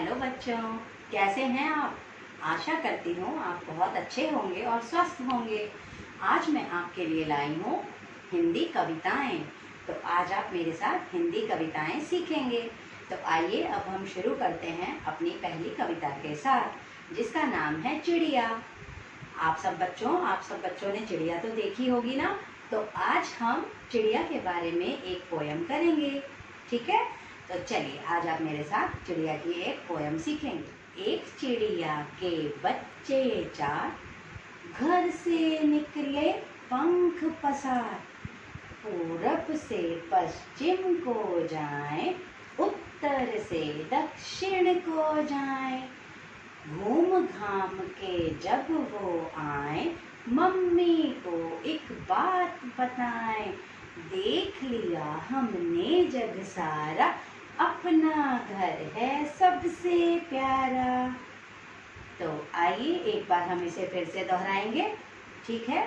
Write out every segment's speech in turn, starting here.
Hello बच्चों, कैसे हैं आप। आशा करती हूँ आप बहुत अच्छे होंगे और स्वस्थ होंगे। आज मैं आपके लिए लाई हूँ हिंदी कविताएं। तो आज आप मेरे साथ हिंदी कविताएं सीखेंगे। तो आइए अब हम शुरू करते हैं अपनी पहली कविता के साथ, जिसका नाम है चिड़िया। आप सब बच्चों ने चिड़िया तो देखी होगी ना। तो आज हम चिड़िया के बारे में एक पोयम करेंगे, ठीक है। तो चलिए आज आप मेरे साथ चिड़िया की एक पोयम सीखेंगे। एक चिड़िया के बच्चे चार, घर से निकले पंख पसार, पूरब से पश्चिम को जाएं, उत्तर से दक्षिण को जाएं। घूम घाम के जब वो आए, मम्मी को एक बात बताएं। देख लिया हमने जग सारा, अपना घर है सबसे प्यारा। तो आइए एक बार हम इसे फिर से दोहराएंगे, ठीक है।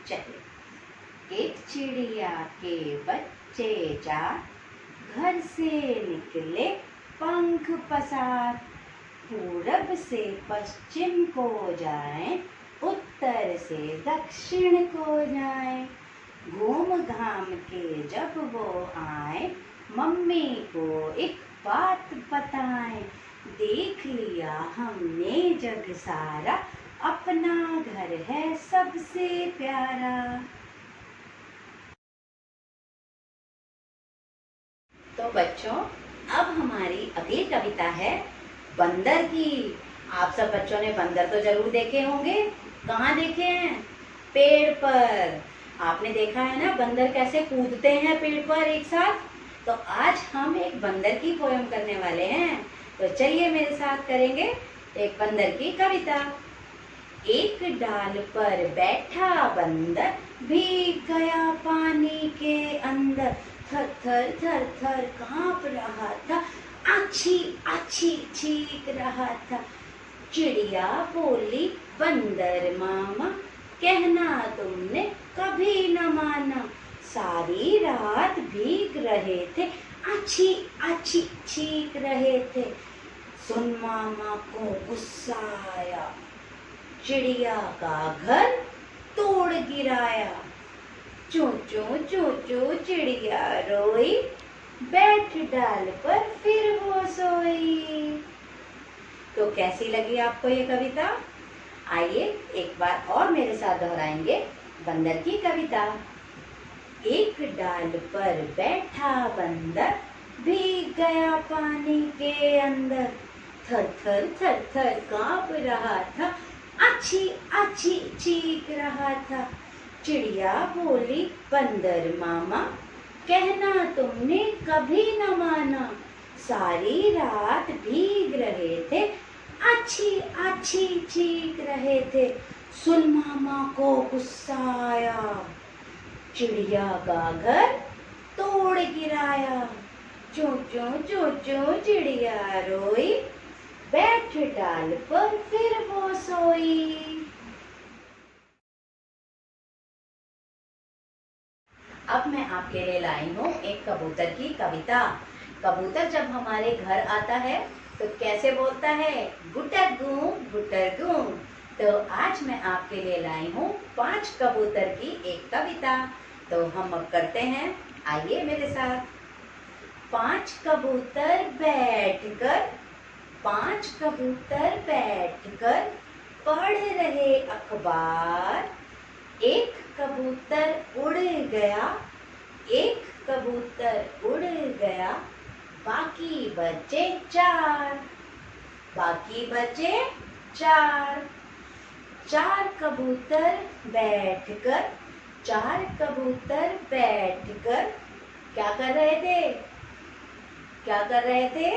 चलिए। एक चिड़िया के बच्चे चार, घर से निकले पंख पसार, पूरब से पश्चिम को जाएं, उत्तर से दक्षिण को जाएं। घूम घाम के जब वो आए, मम्मी को एक बात बताएं। देख लिया हमने जग सारा, अपना घर है सबसे प्यारा। तो बच्चों, अब हमारी अगली कविता है बंदर की। आप सब बच्चों ने बंदर तो जरूर देखे होंगे। कहाँ देखे हैं? पेड़ पर। आपने देखा है ना बंदर कैसे कूदते हैं पेड़ पर एक साथ। तो आज हम एक बंदर की पोयम करने वाले हैं। तो चलिए मेरे साथ करेंगे एक बंदर की कविता। एक डाल पर बैठा बंदर, भीग गया पानी के अंदर। थर थर थर थर कांप रहा था, आछी आछी चीख रहा था। चिड़िया बोली बंदर मामा, कहना तुमने कभी न माना। सारी रात भीग रहे थे, आछी आछी चीख रहे थे। सुन मामा को गुस्सा आया, चिड़िया का घर तोड़ गिराया। चूं चूं चूं चूं चिड़िया रोई, बैठ डाल पर फिर वो सोई। तो कैसी लगी आपको ये कविता? आइए एक बार और मेरे साथ दोहराएंगे बंदर की कविता। एक डाल पर बैठा बंदर, भीग गया पानी के अंदर। थर थर थर थर कांप रहा था, आछी आछी चीख रहा था। चिड़िया बोली बंदर मामा, कहना तुमने कभी न माना। सारी रात भीग रहे थे, आछी आछी चीख रहे थे। सुन मामा को गुस्सा आया, चिड़िया का घर तोड़ गिराया। चूं चूं चूं चूं चिड़िया रोई, बैठ डाल पर फिर वो सोई। अब मैं आपके लिए लाई हूँ एक कबूतर की कविता। कबूतर जब हमारे घर आता है तो कैसे बोलता है? गुटरगू गुटरगू। तो आज मैं आपके लिए लाई हूँ 5 कबूतर की एक कविता। तो हम अब करते हैं, आइए मेरे साथ। 5 कबूतर बैठकर, 5 कबूतर बैठकर पढ़ रहे अखबार। एक कबूतर उड़ गया, एक कबूतर उड़ गया, बाकी बचे 4, बाकी बचे 4। 4 कबूतर बैठकर, 4 कबूतर बैठकर क्या कर रहे थे? क्या कर रहे थे?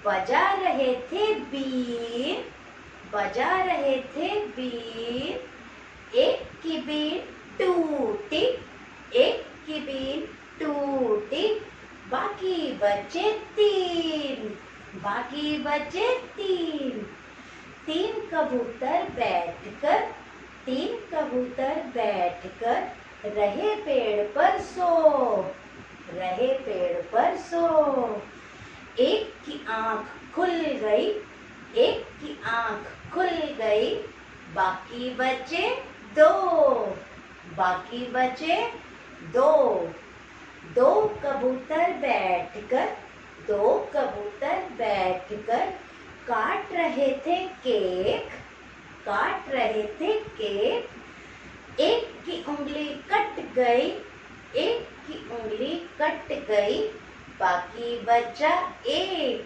बजा रहे थे बीन, बजा रहे थे बीन। एक की बीन टूटी, एक की बीन टूटी, बाकी बचे 3, बाकी बचे 3। 3 कबूतर बैठकर, 3 कबूतर बैठकर रहे पेड़ पर सो, रहे पेड़ पर सो। एक की आंख खुल गई, एक की आंख खुल गई, बाकी बचे दो, बाकी बचे दो। दो कबूतर बैठकर, दो कबूतर बैठकर काट रहे थे केक, काट रहे थे केक। एक की उंगली कट गई, एक की उंगली कट गई, बाकी बचा एक,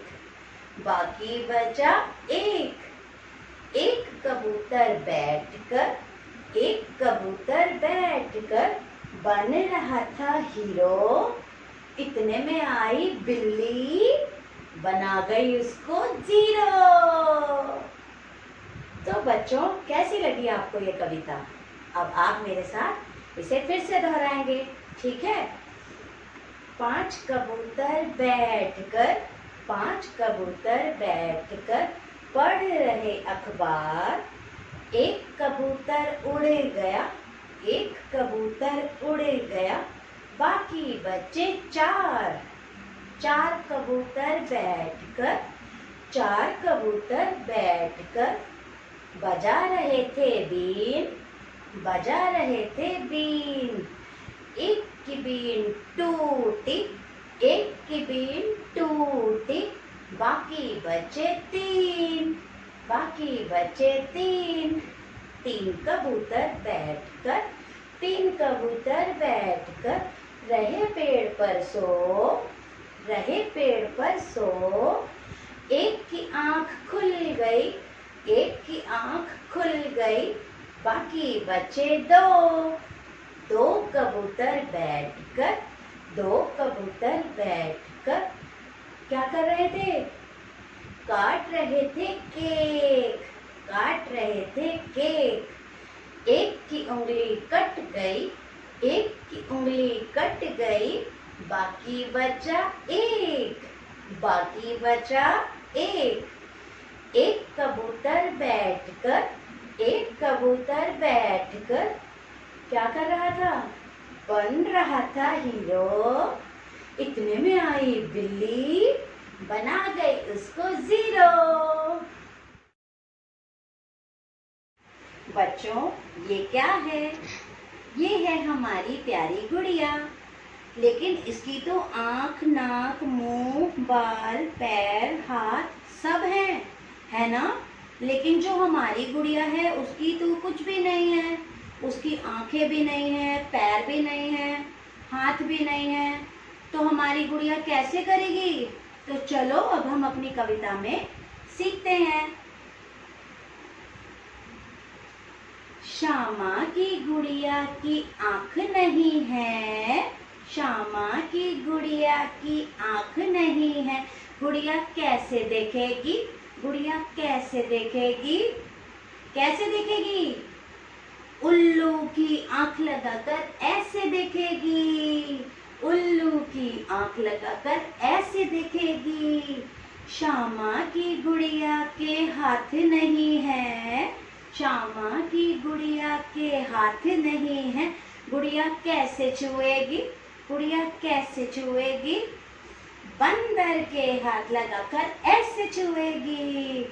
बाकी बचा एक। एक कबूतर बैठकर, एक कबूतर बैठकर बन रहा था हीरो, इतने में आई बिल्ली, बना गई उसको जीरो। तो बच्चों, कैसी लगी आपको ये कविता? अब आप मेरे साथ इसे फिर से दोहराएंगे, ठीक है? 5 कबूतर बैठकर, 5 कबूतर बैठकर पढ़ रहे अखबार, एक कबूतर उड़ गया, एक कबूतर उड़ गया, बाकी बचे 4। 4 कबूतर बैठकर, 4 कबूतर बैठकर बजा रहे थे बीन, बजा रहे थे बीन। एक की बीन टूटी, एक की बीन टूटी, बाकी बचे 3, बाकी बचे 3। 3 कबूतर बैठकर, 3 कबूतर बैठकर रहे पेड़ पर सो, रहे पेड़ पर सो। एक की आंख खुल गई, एक की आंख खुल गई, बाकी बचे 2। 2 कबूतर बैठकर, 2 कबूतर बैठकर क्या कर रहे थे? काट रहे थे केक, काट रहे थे केक। एक की उंगली कट गई, एक की उंगली कट गई, बाकी बचा एक, बाकी बचा एक। एक कबूतर बैठकर, एक कबूतर बैठकर क्या कर रहा था? बन रहा था हीरो, इतने में आई बिल्ली, बना गई उसको जीरो। बच्चों, ये क्या है? ये है हमारी प्यारी गुड़िया, लेकिन इसकी तो आंख, नाक, मुंह, बाल, पैर, हाथ सब है ना? लेकिन जो हमारी गुड़िया है उसकी तो कुछ भी नहीं है, उसकी आंखें भी नहीं है, पैर भी नहीं है, हाथ भी नहीं है। तो हमारी गुड़िया कैसे करेगी? तो चलो अब हम अपनी कविता में सीखते हैं। श्यामा की गुड़िया की आंख नहीं है, श्यामा की गुड़िया की आंख नहीं है, गुड़िया कैसे देखेगी? गुड़िया कैसे देखेगी? कैसे देखेगी? उल्लू की आंख लगाकर ऐसे देखेगी, उल्लू की आंख लगाकर ऐसे देखेगी। श्यामा की गुड़िया के हाथ नहीं है, श्यामा की गुड़िया के हाथ नहीं है, गुड़िया कैसे छुएगी? गुड़िया कैसे छुएगी? बंदर के हाथ लगाकर ऐसे छुएगी,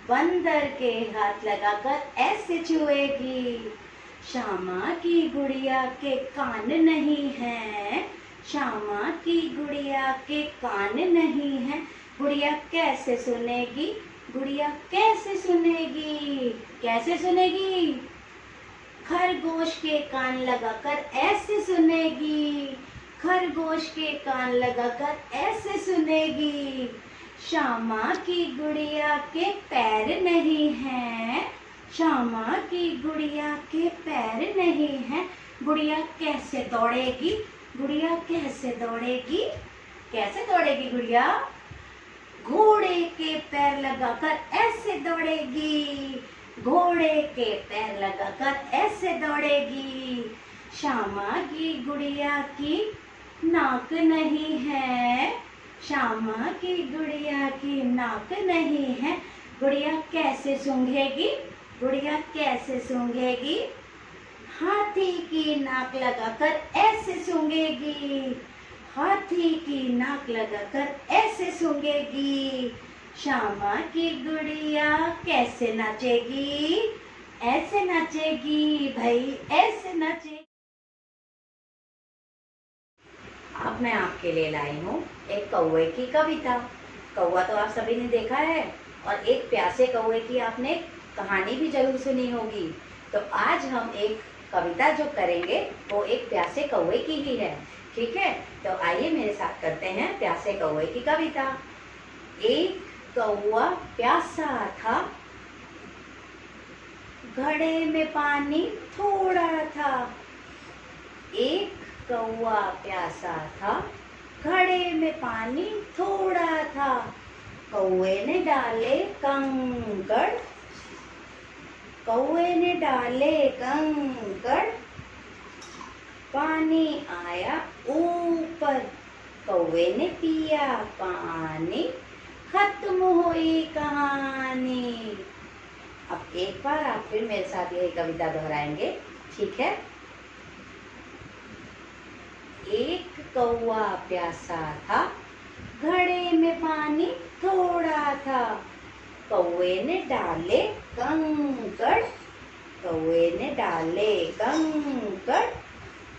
बंदर के हाथ लगाकर ऐसे छुएगी। श्यामा की गुड़िया के कान नहीं है, श्यामा की गुड़िया के कान नहीं है, गुड़िया कैसे सुनेगी? गुड़िया कैसे सुनेगी? कैसे सुनेगी? खरगोश के कान लगाकर ऐसे सुनेगी, खरगोश के कान लगाकर ऐसे सुनेगी। श्यामा की गुड़िया के पैर नहीं है, श्यामा की गुड़िया के पैर नहीं है, गुड़िया कैसे दौड़ेगी? गुड़िया कैसे दौड़ेगी? कैसे दौड़ेगी गुड़िया? घोड़े के पैर लगाकर ऐसे दौड़ेगी, घोड़े के पैर लगाकर ऐसे दौड़ेगी। श्यामा की गुड़िया की नाक नहीं है, श्यामा की गुड़िया की नाक नहीं है, गुड़िया कैसे सूंघेगी? गुड़िया कैसे सूंघेगी? हाथी की नाक लगाकर ऐसे सूंघेगी, हाथी की नाक लगाकर ऐसे सूंघेगी, श्यामा की गुड़िया कैसे नाचेगी, ऐसे नाचेगी भाई, ऐसे नाचेगी। अब मैं आपके लिए लाई हूँ एक कौवे की कविता। कौवा तो आप सभी ने देखा है, और एक प्यासे कौवे की आपने कहानी भी जरूर सुनी होगी। तो आज हम एक कविता जो करेंगे वो एक प्यासे कौवे की ही है, ठीक है। तो आइए मेरे साथ करते हैं प्यासे कौवे की कविता। एक कौवा प्यासा था, घड़े में पानी थोड़ा था। एक कौवा प्यासा था, घड़े में पानी थोड़ा था। कौवे ने डाले कंकड़, कौवे ने डाले कंकड़, पानी आया ऊपर। कौवे ने पिया पानी, खत्म हुई कहानी। अब एक बार आप फिर मेरे साथ यही कविता दोहराएंगे, ठीक है। एक कौवा प्यासा था, घड़े में पानी थोड़ा था। कौवे ने डाले कंकड़, कौवे ने डाले कंकड़,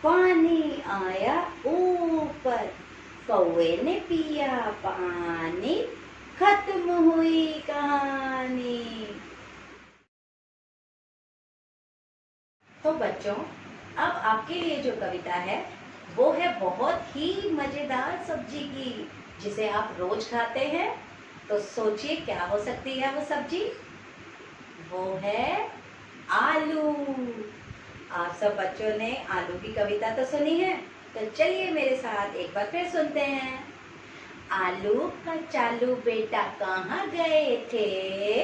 पानी आया ऊपर। कौवे ने पिया पानी, खत्म हुई कहानी। तो बच्चों, अब आपके लिए जो कविता है वो है बहुत ही मजेदार सब्जी की, जिसे आप रोज खाते हैं। तो सोचिए क्या हो सकती है वो सब्जी। वो है आलू। आप सब बच्चों ने आलू की कविता तो सुनी है, तो चलिए मेरे साथ एक बार फिर सुनते हैं। आलू का चालू बेटा कहाँ गए थे,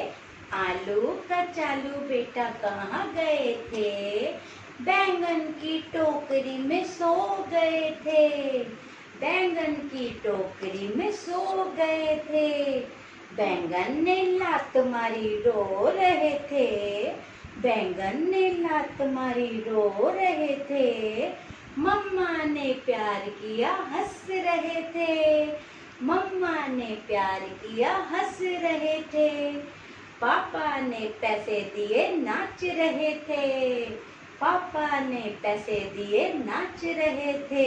आलू का चालू बेटा कहाँ गए थे। बैंगन की टोकरी में सो गए थे, बैंगन की टोकरी में सो गए थे। बैंगन ने लात मारी रो रहे थे, बैंगन ने लात मारी रो रहे थे। मम्मा ने प्यार किया हंस रहे थे, मम्मा ने प्यार किया हंस रहे थे। पापा ने पैसे दिए नाच रहे थे, पापा ने पैसे दिए नाच रहे थे।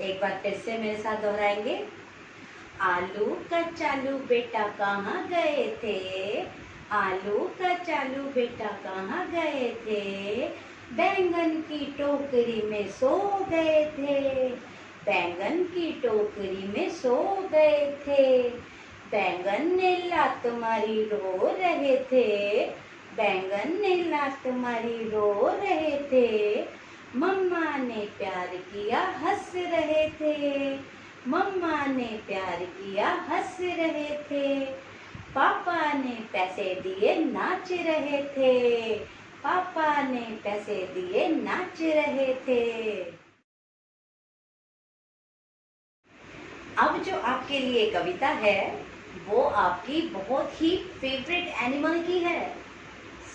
एक बार फिर से मेरे साथ दोहराएंगे। आलू का चालू बेटा कहाँ गए थे, आलू का चालू बेटा कहाँ गए थे। बैंगन की टोकरी में सो गए थे, बैंगन की टोकरी में सो गए थे। बैंगन ने लात मारी रो रहे थे, बैंगन ने लात मारी रो रहे थे। मम्मा ने प्यार किया हंस रहे थे, मम्मा ने प्यार किया हंस रहे थे। पापा ने पैसे दिए नाच रहे थे, पापा ने पैसे दिए नाच रहे थे। अब जो आपके लिए कविता है वो आपकी बहुत ही फेवरेट एनिमल की है।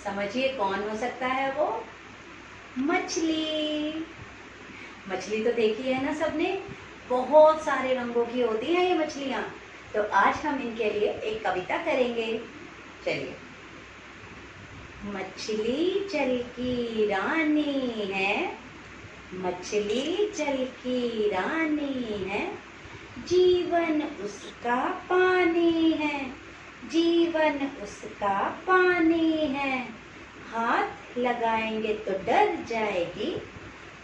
समझिए कौन हो सकता है वो। मछली। मछली तो देखी है ना सबने, बहुत सारे रंगों की होती हैं ये मछलियाँ। तो आज हम इनके लिए एक कविता करेंगे। चलिए। मछली जल की रानी है, मछली जल की रानी है। जीवन उसका पानी है, जीवन उसका पानी है। हाथ लगाएंगे तो डर जाएगी,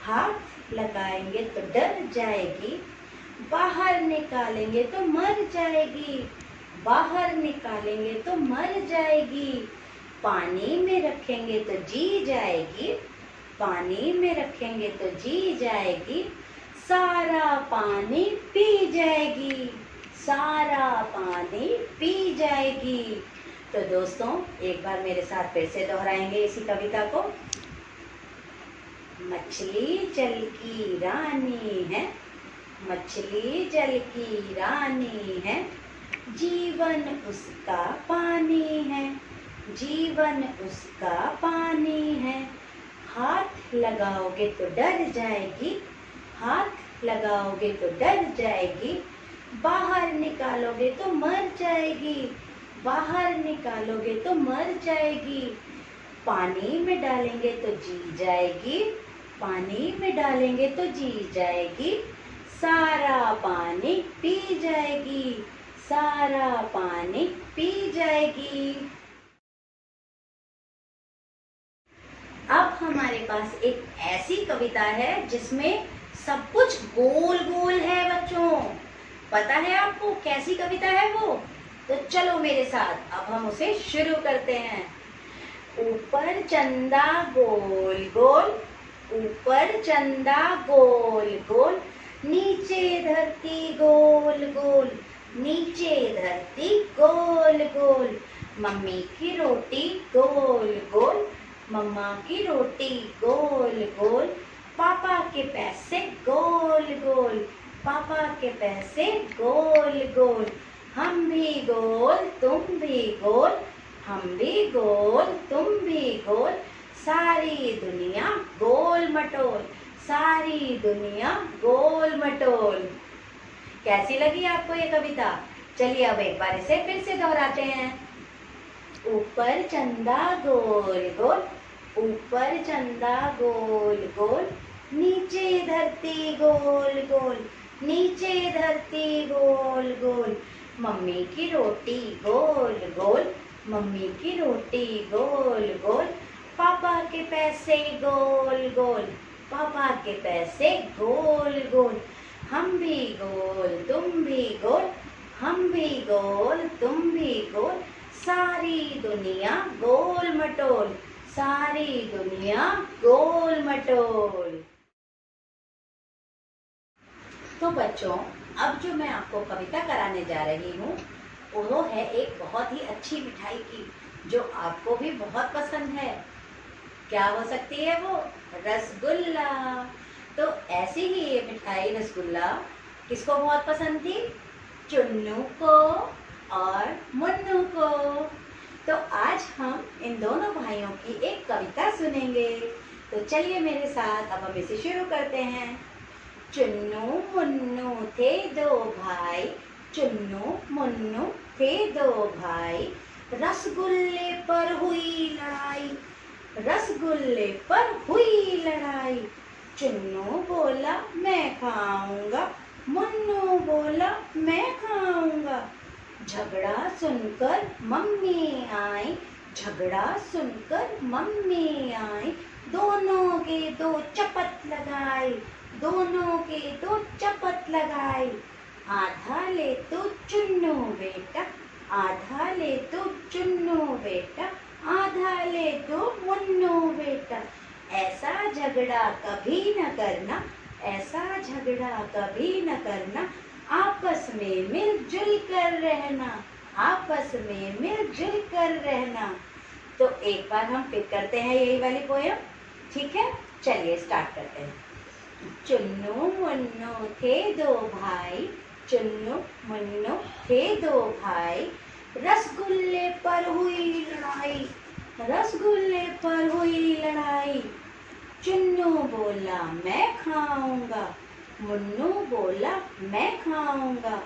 हाथ लगाएंगे तो डर जाएगी। बाहर निकालेंगे तो मर जाएगी, बाहर निकालेंगे तो मर जाएगी। पानी में रखेंगे तो जी जाएगी, पानी में रखेंगे तो जी जाएगी। सारा पानी पी जाएगी, सारा पानी पी जाएगी। तो दोस्तों एक बार मेरे साथ फिर से दोहराएंगे इसी कविता को। मछली जल की रानी है, मछली जल की रानी है। जीवन उसका पानी है, जीवन उसका पानी है। हाथ लगाओगे तो डर जाएगी, हाथ लगाओगे तो डर जाएगी, बाहर निकालोगे तो मर जाएगी, बाहर निकालोगे तो मर जाएगी। पानी में डालेंगे तो जी जाएगी, पानी में डालेंगे तो जी जाएगी, सारा पानी पी जाएगी, सारा पानी पी जाएगी। अब हमारे पास एक ऐसी कविता है जिसमें सब कुछ गोल गोल है बच्चों। पता है आपको कैसी कविता है वो? तो चलो मेरे साथ, अब हम उसे शुरू करते हैं। ऊपर चंदा गोल गोल, ऊपर चंदा गोल गोल, नीचे धरती गोल गोल, नीचे धरती गोल गोल। मम्मी की रोटी गोल गोल, मम्मा की रोटी गोल गोल, पापा के पैसे गोल गोल, पापा के पैसे गोल गोल। हम भी गोल तुम भी गोल, हम भी गोल तुम भी गोल, सारी दुनिया गोल मटोल, सारी दुनिया गोल मटोल। कैसी लगी आपको ये कविता? चलिए अब एक बार इसे फिर से दोहराते हैं। ऊपर चंदा गोल गोल, ऊपर चंदा गोल गोल, नीचे धरती गोल गोल, नीचे धरती गोल गोल। मम्मी की रोटी गोल गोल, मम्मी की रोटी गोल गोल, पापा के पैसे गोल गोल, पापा के पैसे गोल गोल। हम भी गोल तुम भी गोल, हम भी गोल तुम भी गोल, सारी दुनिया गोल मटोल, सारी दुनिया गोल मटोल। तो बच्चों, अब जो मैं आपको कविता कराने जा रही हूँ वो है एक बहुत ही अच्छी मिठाई की, जो आपको भी बहुत पसंद है। क्या हो सकती है वो? रसगुल्ला। तो ऐसी ही ये मिठाई रसगुल्ला किसको बहुत पसंद थी? चुन्नू को और मुन्नू को। तो आज हम इन दोनों भाइयों की एक कविता सुनेंगे। तो चलिए मेरे साथ, अब हम इसे शुरू करते हैं। चुन्नू मुन्नू थे दो भाई, चुन्नू मुन्नू थे दो भाई, रसगुल्ले पर हुई लड़ाई, रसगुल्ले पर हुई लड़ाई। चुन्नू बोला मैं खाऊंगा, मुन्नू बोला मैं खाऊंगा। झगड़ा सुनकर मम्मी आई, झगड़ा सुनकर मम्मी आई, दोनों के दो चपत लगाई, दोनों के दो चपत लगाई। आधा ले तो चुन्नू बेटा, आधा ले तो चुन्नू बेटा, आधा ले तो मुन्नू बेटा। ऐसा झगड़ा कभी न करना, ऐसा झगड़ा कभी न करना, आपस में मिलजुल कर रहना, आपस में मिलजुल कर रहना। तो एक बार हम फिर करते हैं यही वाली पोयम, ठीक है? चलिए स्टार्ट करते हैं। चुन्नू मुन्नू थे दो भाई, चुन्नू मुन्नू थे दो भाई, रसगुल्ले पर हुई लड़ाई, रसगुल्ले पर हुई लड़ाई। चुन्नू बोला मैं खाऊंगा, मुन्नू बोला मैं खाऊंगा।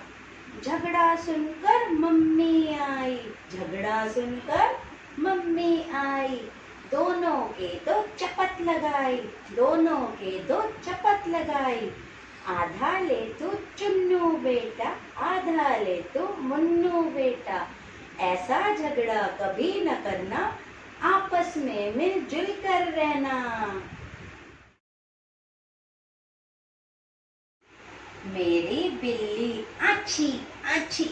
झगड़ा सुनकर मम्मी आई, झगड़ा सुनकर मम्मी आई, दोनों के दो चपत लगाई, दोनों के दो चपत लगाई। आधा ले तू चुन्नू बेटा, आधा ले तू मुन्नू बेटा, ऐसा झगड़ा कभी न करना, आपस में मिलजुल कर रहना। मेरी बिल्ली अच्छी अच्छी,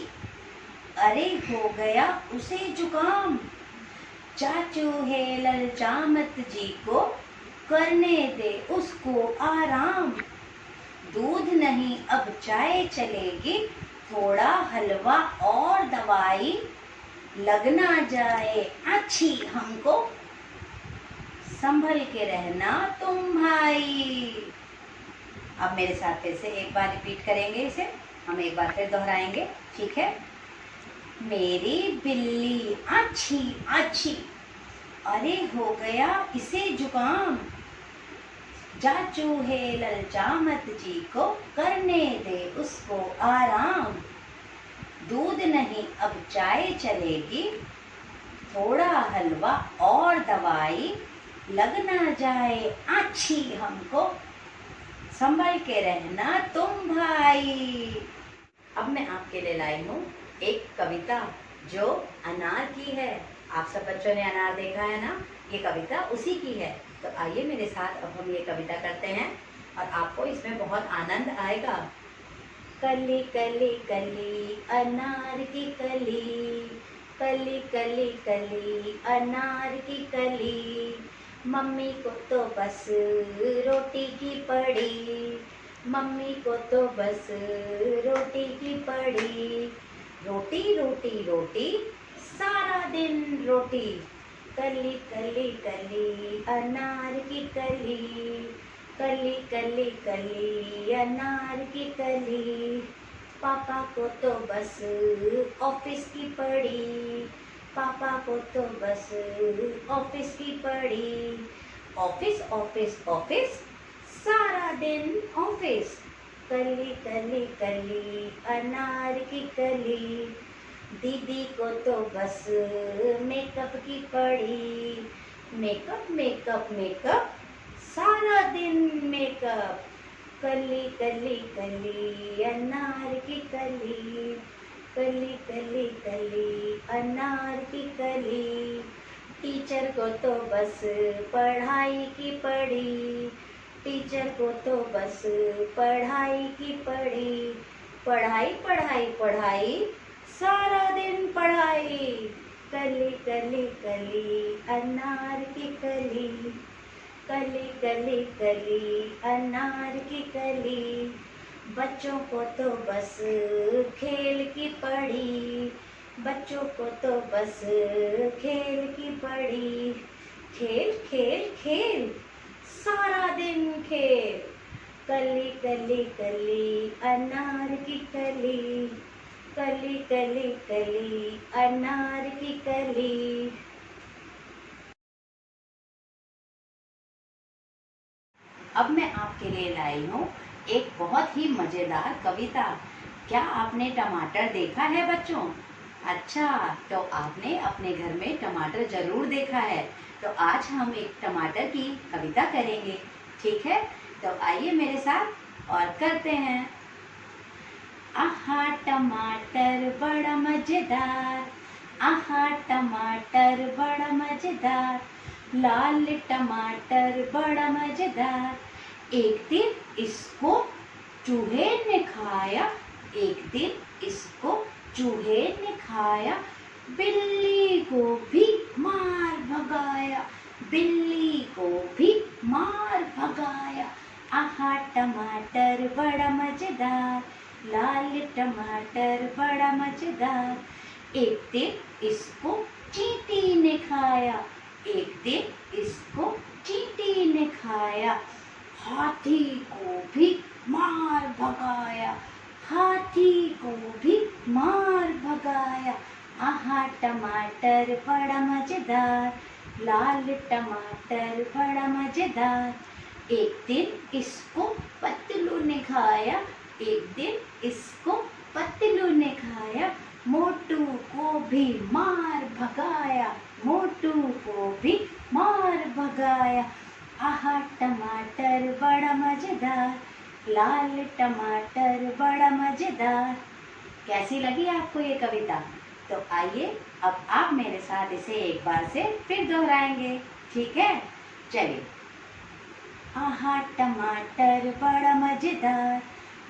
अरे हो गया उसे जुकाम, चाचू है ललचामत जी को, करने दे उसको आराम। दूध नहीं अब चाय चलेगी, थोड़ा हलवा और दवाई, लगना जाए अच्छी हमको, संभल के रहना तुम भाई। अब मेरे साथ फिर से एक बार रिपीट करेंगे इसे, हम एक बार फिर दोहराएंगे, ठीक है? मेरी बिल्ली अच्छी अच्छी, अरे हो गया इसे जुकाम, जा चूहे ललचा मत जी को, करने दे उसको आराम। दूध नहीं अब चाय चलेगी, थोड़ा हलवा और दवाई, लग ना जाए आछी हमको, संभल के रहना तुम भाई। अब मैं आपके लिए लाई हूँ एक कविता जो अनार की है। आप सब बच्चों ने अनार देखा है ना, ये कविता उसी की है। तो आइए मेरे साथ अब हम ये कविता करते हैं और आपको इसमें बहुत आनंद आएगा। कली कली कली अनार की कली, कली कली कली अनार की कली, मम्मी को तो बस रोटी की पड़ी, मम्मी को तो बस रोटी की पड़ी। रोटी रोटी रोटी सारा दिन रोटी, कली कली कली अनार की कली, कली कली कली अनार की कली। पापा को तो बस ऑफिस की पड़ी, पापा को तो बस ऑफिस की पड़ी। ऑफिस ऑफिस ऑफिस सारा दिन ऑफिस, कली कली कली अनार की कली। दीदी को तो बस मेकअप की पड़ी, मेकअप मेकअप मेकअप सारा दिन मेकअप, कली कली कली अनार की कली, कली कली कली अनार की कली। टीचर को तो बस पढ़ाई की पड़ी, टीचर को तो बस पढ़ाई की पड़ी। पढ़ाई पढ़ाई पढ़ाई सारा दिन पढ़ाई, कली कली कली अनार की कली, कली कली कली अनार की कली। बच्चों को तो बस खेल की पड़ी, बच्चों को तो बस खेल की पड़ी। खेल खेल खेल सारा दिन खेल, कली कली कली अनार की कली, कली कली कली अनार की कली। अब मैं आपके लिए लाई हूँ एक बहुत ही मजेदार कविता। क्या आपने टमाटर देखा है बच्चों? अच्छा, तो आपने अपने घर में टमाटर जरूर देखा है। तो आज हम एक टमाटर की कविता करेंगे, ठीक है? तो आइए मेरे साथ और करते हैं। आहा टमाटर बड़ा मजेदार, आहा टमाटर बड़ा मजेदार, लाल टमाटर बड़ा मजेदार। एक दिन इसको चूहे ने खाया, एक दिन इसको चूहे ने खाया, बिल्ली को भी मार भगाया, बिल्ली को भी मार भगाया। आहा टमाटर बड़ा मजेदार, लाल टमाटर बड़ा मजेदार। एक दिन इसको चींटी ने खाया, एक दिन इसको चींटी ने खाया, हाथी को भी मार भगाया, हाथी को भी मार भगाया। आहा टमाटर बड़ा मजेदार, लाल टमाटर बड़ा मजेदार। एक दिन इसको पतलू ने खाया, एक दिन इसको पतलू ने खाया, मोटू को भी मार भगाया, मोटू को भी मार भगाया। आहा टमाटर बड़ा मजेदार, लाल टमाटर बड़ा मजेदार। कैसी लगी आपको ये कविता? तो आइए अब आप मेरे साथ इसे एक बार से फिर दोहराएंगे, ठीक है? चलिए। आहा टमाटर बड़ा मजेदार,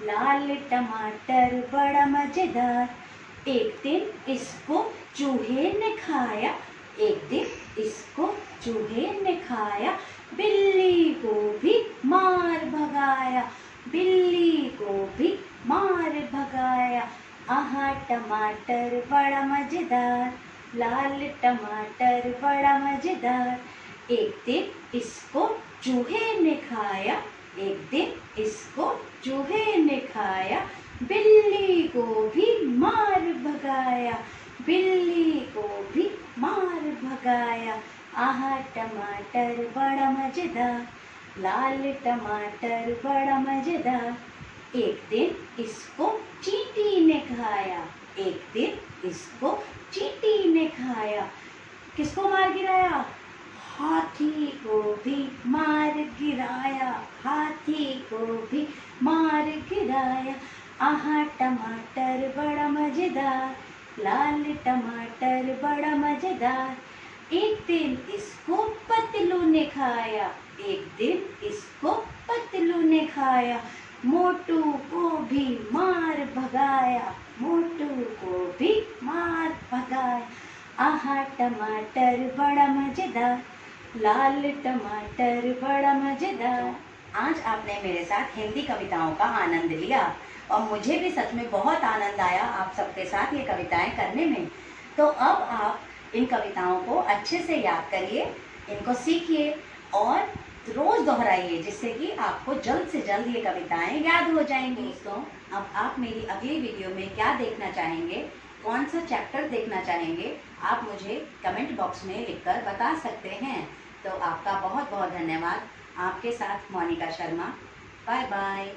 लाल टमाटर बड़ा मजेदार। एक दिन इसको चूहे ने खाया, एक दिन इसको चूहे ने खाया, बिल्ली को भी मार भगाया, बिल्ली को भी मार भगाया। आहा टमाटर बड़ा मजेदार, लाल टमाटर बड़ा मजेदार। एक दिन इसको चूहे ने खाया, एक दिन इसको चूहे ने खाया, बिल्ली को भी मार भगाया, बिल्ली को भी मार भगाया। आहा टमाटर बड़ा मजेदार, लाल टमाटर बड़ा मजेदार। एक दिन इसको चींटी ने खाया। एक दिन इसको चींटी ने खाया। किसको मार गिराया? हाथी को भी मार गिराया। हाथी को भी मार गिराया। आहा टमाटर बड़ा मजेदार। लाल टमाटर बड़ा मजेदार। एक दिन इसको पतलू ने खाया। एक दिन इसको पतलू ने खाया। मोटू को भी मार भगाया। मोटू को भी मार भगाया। आहा टमाटर बड़ा मजेदार। लाल टमाटर बड़ा मजेदार। आज आपने मेरे साथ हिंदी कविताओं का आनंद लिया और मुझे भी सच में बहुत आनंद आया आप सबके साथ ये कविताएं करने में। तो अब आप इन कविताओं को अच्छे से याद करिए, इनको सीखिए और रोज दोहराइए, जिससे कि आपको जल्द से जल्द ये कविताएं याद हो जाएंगी। दोस्तों, अब आप मेरी अगली वीडियो में क्या देखना चाहेंगे, कौन सा चैप्टर देखना चाहेंगे, आप मुझे कमेंट बॉक्स में लिखकर बता सकते हैं। तो आपका बहुत बहुत धन्यवाद। आपके साथ मोनिका शर्मा। Bye bye.